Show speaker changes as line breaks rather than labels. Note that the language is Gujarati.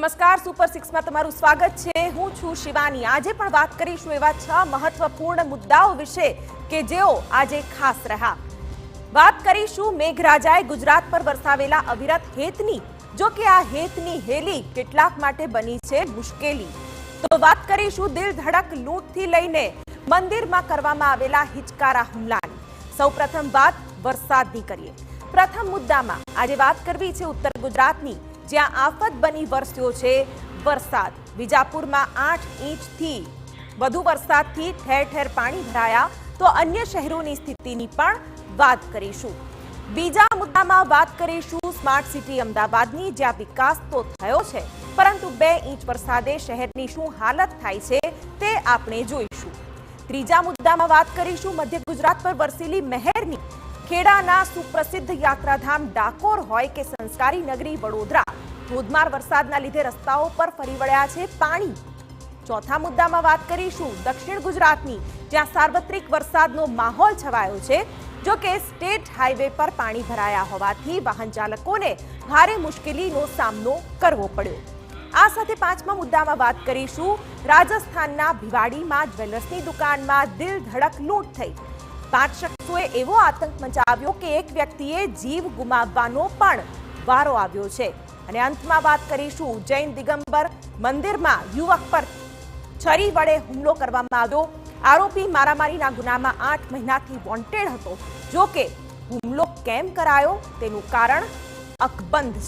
નમસ્કાર સુપર 6 માં તમારું સ્વાગત છે। હું છું શિવાની। આજે પણ વાત કરીશું એવા 6 મહત્વપૂર્ણ મુદ્દાઓ વિશે કે જેઓ આજે ખાસ રહ્યા। વાત કરીશું મેઘરાજાએ ગુજરાત પર વરસાવેલા અવિરત હેતની। જો કે આ હેતની હેલી કેટલાક માટે બની છે મુશ્કેલી। તો વાત કરીશું દિલ ધડક લૂંટથી લઈને મંદિરમાં કરવામાં આવેલા હિચકારા હુમલાની। સૌપ્રથમ વાત વરસાદની કરીએ। પ્રથમ મુદ્દામાં આજે વાત કરવી છે ઉત્તર ગુજરાતની, જ્યાં આફત બની વરસ્યો છે વરસાદ। વિજાપુરમાં 8 ઇંચથી વધુ વરસાદથી ઠેર ઠેર પાણી ભરાયા, તો અન્ય શહેરોની સ્થિતિની પણ વાત કરીશું। બીજા મુદ્દામાં વાત કરીશું સ્માર્ટ સિટી અમદાવાદની, જ્યાં વિકાસ તો થયો છે, પરંતુ 2 ઇંચ વરસાદે શહેરની શું હાલત થાય છે તે આપણે જોઈશું। ત્રીજા મુદ્દામાં વાત કરીશું મધ્ય ગુજરાત પર વરસેલી મહેરની। ખેડાના સુપ્રસિદ્ધ યાત્રાધામ ડાકોર હોય કે સંસ્કારી નગરી વડોદરા, ધોધમાર વરસાદના લીધે રસ્તાઓ પર ફરી વળ્યા છે પાણી। ચોથા મુદ્દામાં વાત કરીશું દક્ષિણ ગુજરાતની, જ્યાં સાર્વત્રિક વરસાદનો માહોલ છવાયો છે। જો કે સ્ટેટ હાઈવે પર પાણી ભરાયા હોવાથી વાહન ચાલકોને ભારે મુશ્કેલીનો સામનો કરવો પડ્યો। આ સાથે પાંચમા મુદ્દામાં વાત કરીશું રાજસ્થાનના ભિવાડીમાં જ્વેલર્સની દુકાનમાં દિલ ધડક લૂંટ થઈ। 5 શખ્સોએ એવો આતંક મચાવ્યો કે એક વ્યક્તિએ જીવ ગુમાવવાનો પણ વારો આવ્યો છે। અને અંતમાં વાત કરીશું જૈન દિગંબર મંદિરમાં યુવક પર છરી વડે હુમલો કરવામાં આવ્યો। આરોપી મારામારીના ગુનામાં 8 મહિનાથી વોન્ટેડ હતો। જો કે હુમલો કેમ કરાયો તેનું કારણ અકબંધ